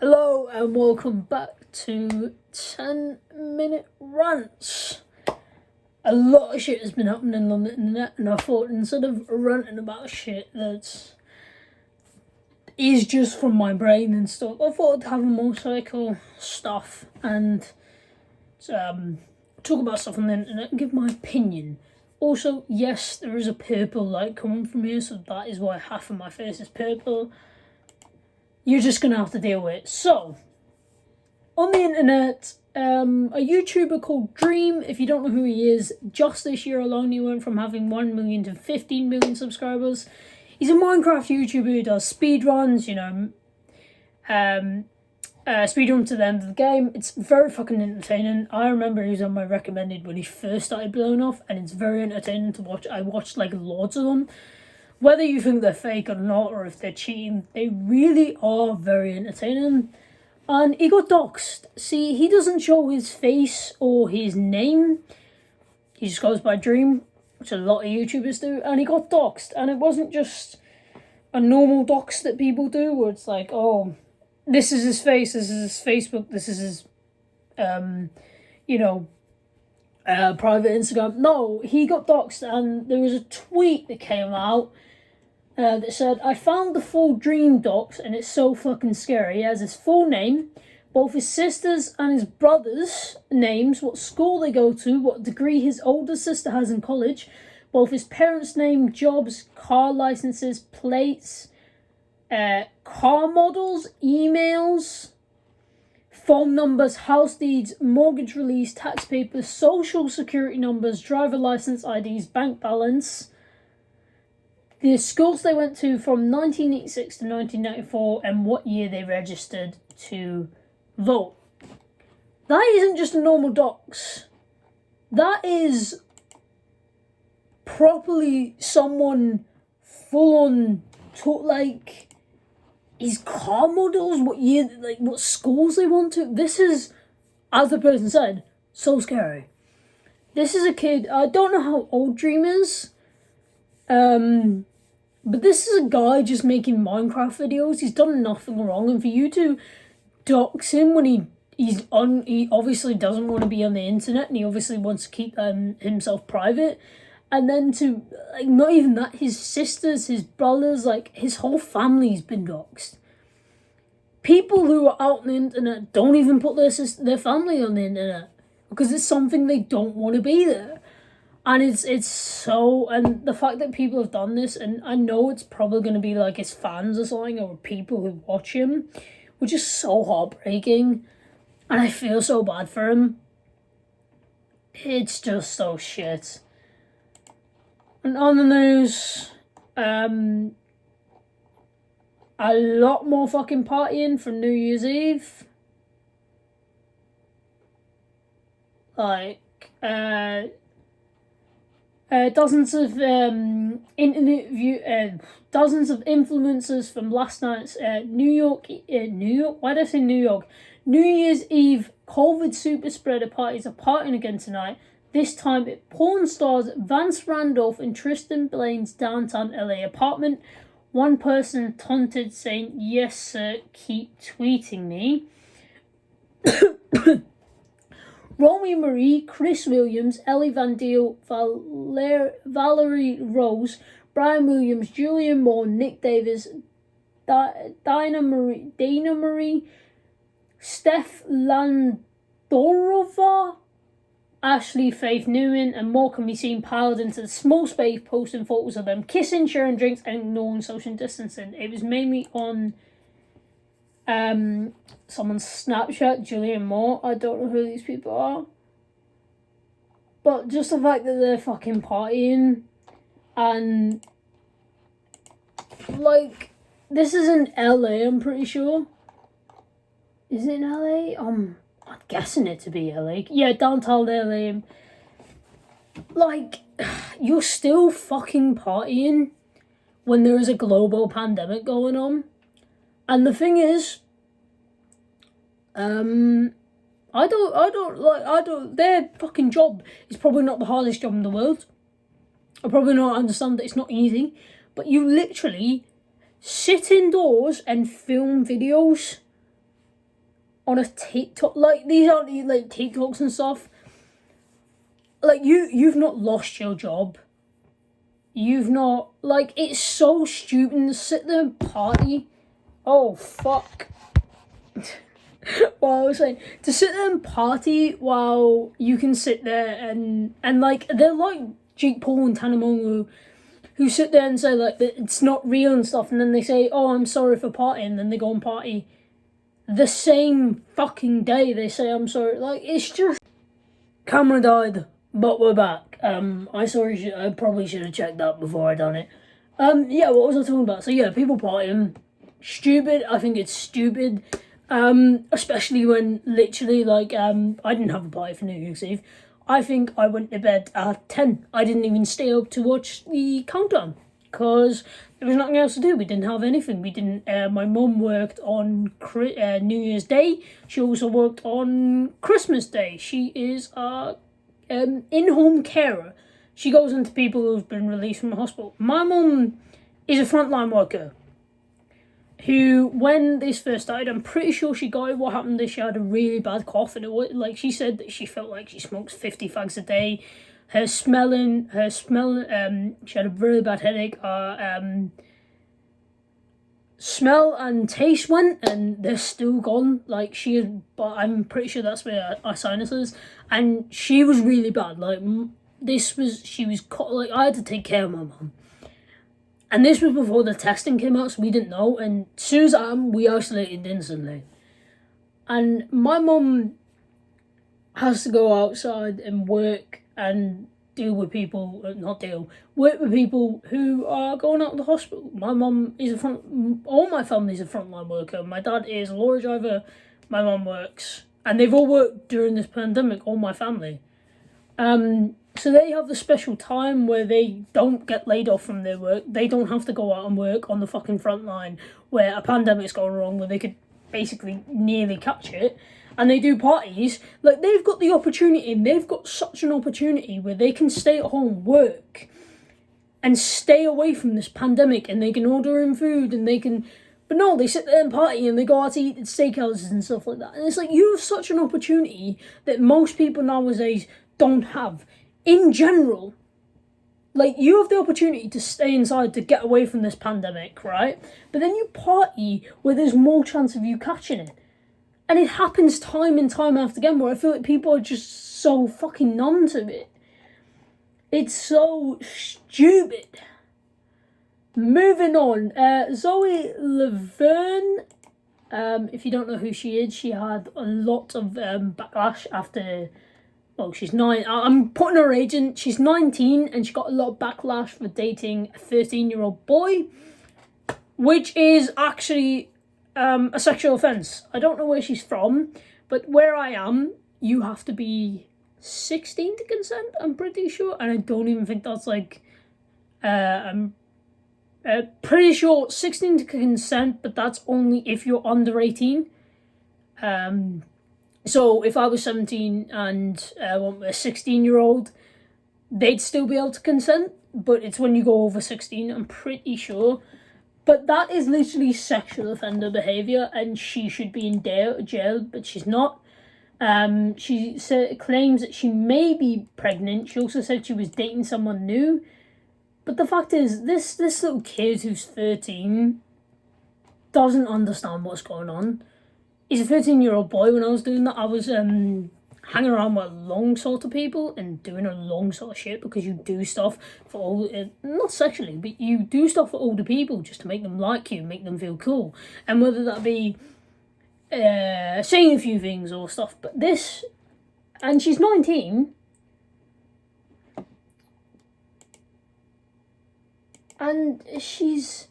Hello and welcome back to 10-minute rants. A lot of shit has been happening on the internet, and I thought instead of ranting about shit that is just from my brain and stuff, I thought I'd have a motorcycle stuff and talk about stuff on the internet and give my opinion. Also, yes, there is a purple light coming from here, so that is why half of my face is purple. You're just gonna have to deal with it. So, on the internet, a YouTuber called Dream, if you don't know who he is, just this year alone he went from having 1 million to 15 million subscribers. He's a Minecraft YouTuber who does speedruns, speedrun to the end of the game. It's very fucking entertaining. I remember he was on my recommended when he first started blowing off, and it's very entertaining to watch. I watched like loads of them. Whether you think they're fake or not, or if they're cheating, they really are very entertaining. And he got doxxed. See, he doesn't show his face or his name. He just goes by Dream, which a lot of YouTubers do. And he got doxxed. And it wasn't just a normal dox that people do, where it's like, oh, this is his face, this is his Facebook, this is his, private Instagram. No, he got doxxed, and there was a tweet that came out that said, I found the full Dream docs and it's so fucking scary. He has his full name, both his sisters and his brothers' names, what school they go to, what degree his older sister has in college, both his parents' name, jobs, car licenses, plates, car models, emails, phone numbers, house deeds, mortgage release, tax papers, social security numbers, driver license IDs, bank balance, the schools they went to from 1986 to 1994, and what year they registered to vote. That isn't just a normal docs. That is properly someone full on his car models, what year, what schools they went to. This is, as the person said, so scary. This is a kid, I don't know how old Dream is, but this is a guy just making Minecraft videos. He's done nothing wrong, and for you to dox him when he obviously doesn't want to be on the internet, and he obviously wants to keep himself private, and then to, not even that, his sisters, his brothers, his whole family's been doxed. People who are out on the internet don't even put their family on the internet because it's something they don't want to be there. And it's so, and the fact that people have done this, and I know it's probably going to be like his fans or something, or people who watch him, which is so heartbreaking, and I feel so bad for him. It's just so shit. And on the news, a lot more fucking partying for New Year's Eve. Dozens of influencers from last night's New York. Why did I say New York? New Year's Eve COVID super spreader parties are partying again tonight. This time at porn stars Vance Randolph and Tristan Blaine's downtown LA apartment. One person taunted, saying, "Yes, sir, keep tweeting me." Romy Marie, Chris Williams, Ellie Van Deal, Valerie Rose, Brian Williams, Julian Moore, Nick Davis, Dana Marie, Steph Landorova, Ashley Faith Newman, and more can be seen piled into the small space, posting photos of them kissing, sharing drinks, and ignoring social distancing. It was mainly on someone's Snapchat, Julian Moore. I don't know who these people are, but just the fact that they're fucking partying, and this is in LA, I'm pretty sure. Is it in LA? I'm guessing it to be LA. Yeah, downtown LA. You're still fucking partying when there is a global pandemic going on. And the thing is, their fucking job is probably not the hardest job in the world. I probably not understand that it's not easy, but you literally sit indoors and film videos on a TikTok, like, these aren't like TikToks and stuff. Like, you've not lost your job. You've not, like, it's so stupid to sit there and party. Oh, fuck. Well, I was saying, to sit there and party while you can sit there and like, they're like Jake Paul and Tana Mongeau, who sit there and say, like, that it's not real and stuff, and then they say, oh, I'm sorry for partying, and then they go and party. The same fucking day they say, I'm sorry. Like, it's just... Camera died, but we're back. I probably should have checked that before I done it. Yeah, what was I talking about? So, yeah, people partying. Stupid. I think it's stupid. Especially when, literally, like, I didn't have a party for New Year's Eve. I think I went to bed at 10. I didn't even stay up to watch the countdown, because there was nothing else to do. We didn't have anything. We didn't. My mum worked on New Year's Day. She also worked on Christmas Day. She is a in-home carer. She goes into people who've been released from the hospital. My mum is a frontline worker who, when this first started, I'm pretty sure she got it. What happened is she had a really bad cough, and like, she said that she felt like she smokes 50 fags a day. She had a really bad headache. Smell and taste went, and they're still gone. Like, but I'm pretty sure that's where our sinus is. And she was really bad. Like, like, I had to take care of my mum. And this was before the testing came out, so we didn't know. And as soon as we isolated instantly. And my mum has to go outside and work and work with people who are going out of the hospital. My mum is all my family's a frontline worker. My dad is a lorry driver, my mum works. And they've all worked during this pandemic, all my family. So they have the special time where they don't get laid off from their work. They don't have to go out and work on the fucking front line where a pandemic's going wrong, where they could basically nearly catch it. And they do parties. Like, they've got the opportunity, and they've got such an opportunity where they can stay at home, work, and stay away from this pandemic, and they can order in food, and they can... But no, they sit there and party, and they go out to eat at steakhouses and stuff like that. And it's like, you have such an opportunity that most people nowadays don't have. In general, like, you have the opportunity to stay inside to get away from this pandemic, right? But then you party where there's more chance of you catching it. And it happens time and time after again, where I feel like people are just so fucking numb to it. It's so stupid. Moving on, Zoe Laverne, if you don't know who she is, she had a lot of backlash after... Well, she's 9. I'm putting her age in. She's 19, and she got a lot of backlash for dating a 13-year-old boy, which is actually a sexual offence. I don't know where she's from, but where I am, you have to be 16 to consent, I'm pretty sure, and I don't even think that's like... I'm pretty sure 16 to consent, but that's only if you're under 18. So if I was 17 and a 16-year-old, they'd still be able to consent, but it's when you go over 16, I'm pretty sure. But that is literally sexual offender behaviour, and she should be in jail, but she's not. She claims that she may be pregnant. She also said she was dating someone new. But the fact is, this little kid who's 13 doesn't understand what's going on. He's a 13-year-old boy. When I was doing that, I was hanging around with long sort of people and doing a long sort of shit, because you do stuff for not sexually, but you do stuff for older people just to make them like you, make them feel cool. And whether that be saying a few things or stuff, but this... And she's 19... And she's,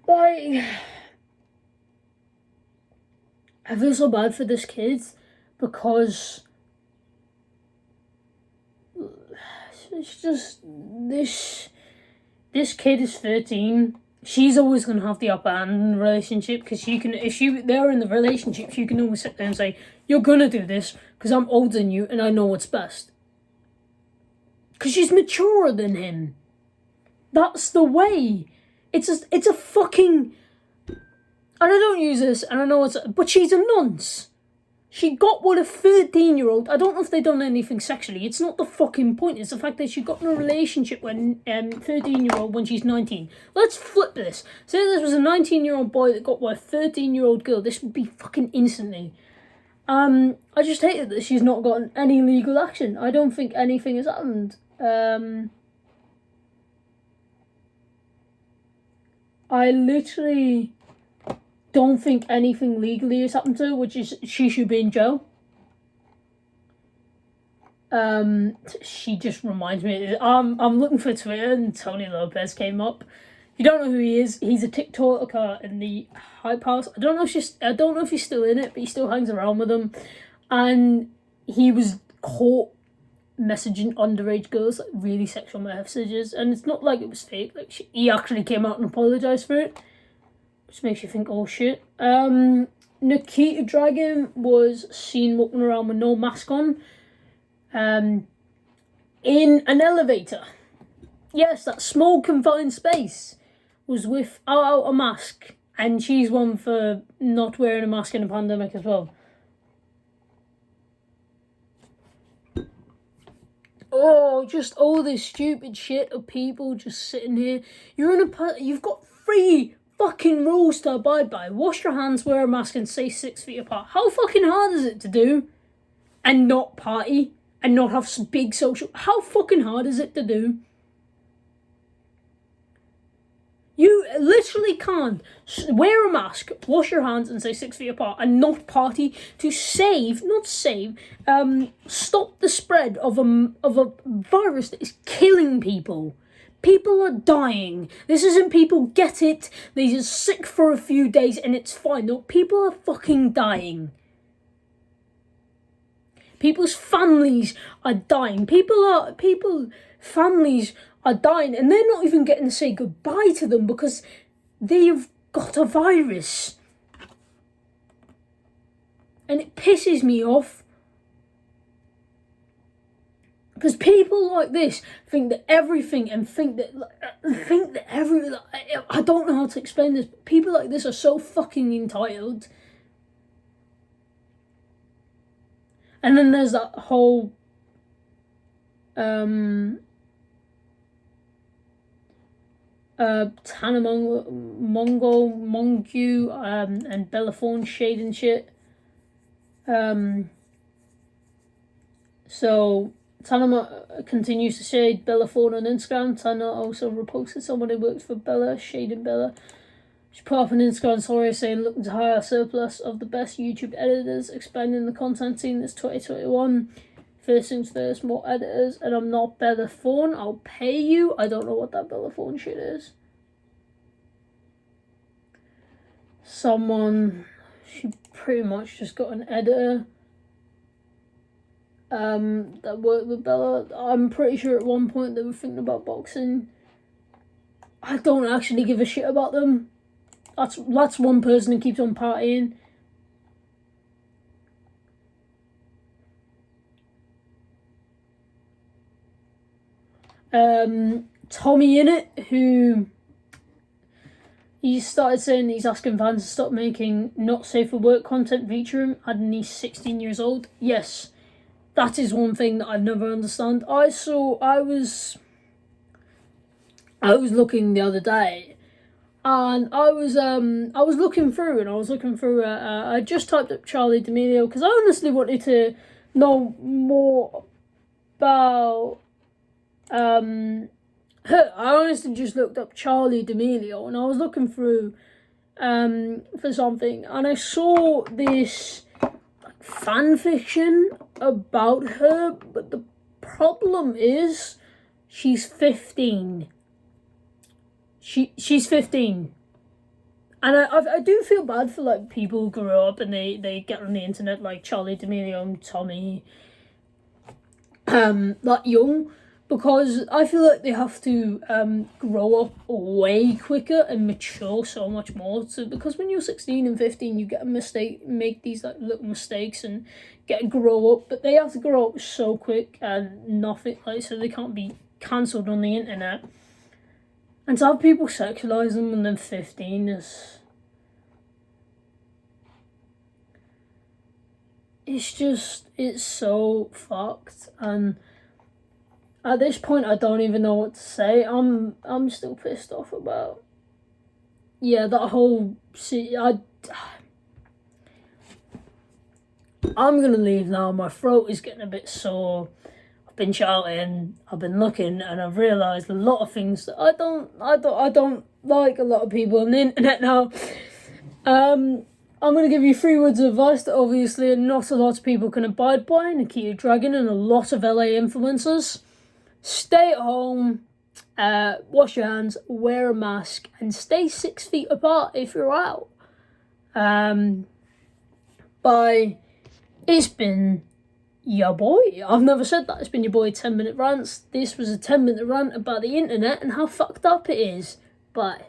like, I feel so bad for this kid, because it's just, this kid is 13. She's always going to have the upper hand in the relationship, because she can, if they're in the relationship, she can always sit there and say, you're going to do this, because I'm older than you, and I know what's best. Because she's maturer than him. That's the way. It's a fucking... And I don't use this, and I know but she's a nonce. She got with a 13-year-old. I don't know if they've done anything sexually. It's not the fucking point. It's the fact that she got in a relationship with a 13-year-old when she's 19. Let's flip this. Say this was a 19-year-old boy that got with a 13-year-old girl. This would be fucking instantly. I just hated that she's not gotten any legal action. I don't think anything has happened. I literally don't think anything legally has happened to her, which is she should be in jail. She just reminds me. I'm looking for Twitter and Tony Lopez came up. If you don't know who he is, he's a TikToker in the Hype House. I don't know if he's still in it, but he still hangs around with them. And he was caught messaging underage girls, like really sexual messages, and it's not like it was fake. Like he actually came out and apologized for it, which makes you think, oh shit. Nikita Dragon was seen walking around with no mask on, in an elevator. Yes, that small confined space was without a mask, and she's one for not wearing a mask in a pandemic as well. Oh, just all this stupid shit of people just sitting here. You've got 3 fucking rules to abide by. Wash your hands, wear a mask, and stay 6 feet apart. How fucking hard is it to do? And not party? And not have some big social... How fucking hard is it to do? You literally can't wear a mask, wash your hands, and stay 6 feet apart, and not party to stop the spread of a virus that is killing people. People are dying. This isn't people get it, they're just sick for a few days and it's fine. No, people are fucking dying. People's families are dying. Families are dying, and they're not even getting to say goodbye to them because they've got a virus. And it pisses me off. Because people like this think that everything and I don't know how to explain this, but people like this are so fucking entitled. And then there's that whole Tana Mongeau and Bella Thorne shade and shit. So Tana continues to shade Bella Thorne on Instagram. Tana also reposted someone who works for Bella, shading Bella. She put up an Instagram story saying, looking to hire a surplus of the best YouTube editors, expanding the content scene this 2021. First things first, more editors, and I'm not Bella Thorne. I'll pay you. I don't know what that Bella Thorne shit is. She pretty much just got an editor that worked with Bella. I'm pretty sure at one point they were thinking about boxing. I don't actually give a shit about them. That's one person who keeps on partying. Tommy Innit, who he started saying he's asking fans to stop making not safe for work content featuring him, and he's 16 years old. Yes, that is one thing that I've never understand. I was looking the other day, and I was looking through, I just typed up Charlie D'Amelio because I honestly wanted to know more about her. I honestly just looked up Charlie D'Amelio and I was looking through for something, and I saw this fan fiction about her, but the problem is she's 15. She's 15. And I do feel bad for like people who grow up and they get on the internet like Charlie D'Amelio and Tommy that young, because I feel like they have to grow up way quicker and mature so much more. So because when you're 16 and 15, you get a mistake, make these like little mistakes and grow up, but they have to grow up so quick and nothing like, so they can't be cancelled on the internet. And to have people sexualise them when they're 15 is it's so fucked. And at this point, I don't even know what to say. I'm still pissed off about, yeah, that whole. I'm gonna leave now. My throat is getting a bit sore. I've been shouting. I've been looking, and I've realised a lot of things that I don't like. A lot of people on the internet now. I'm gonna give you 3 words of advice that obviously not a lot of people can abide by. Nikita Dragon and a lot of LA influencers. Stay at home. Wash your hands. Wear a mask, and stay 6 feet apart if you're out. Bye. It's been your boy. I've never said that. It's been your boy 10 Minute Rants. This was a 10-minute rant about the internet and how fucked up it is. Bye.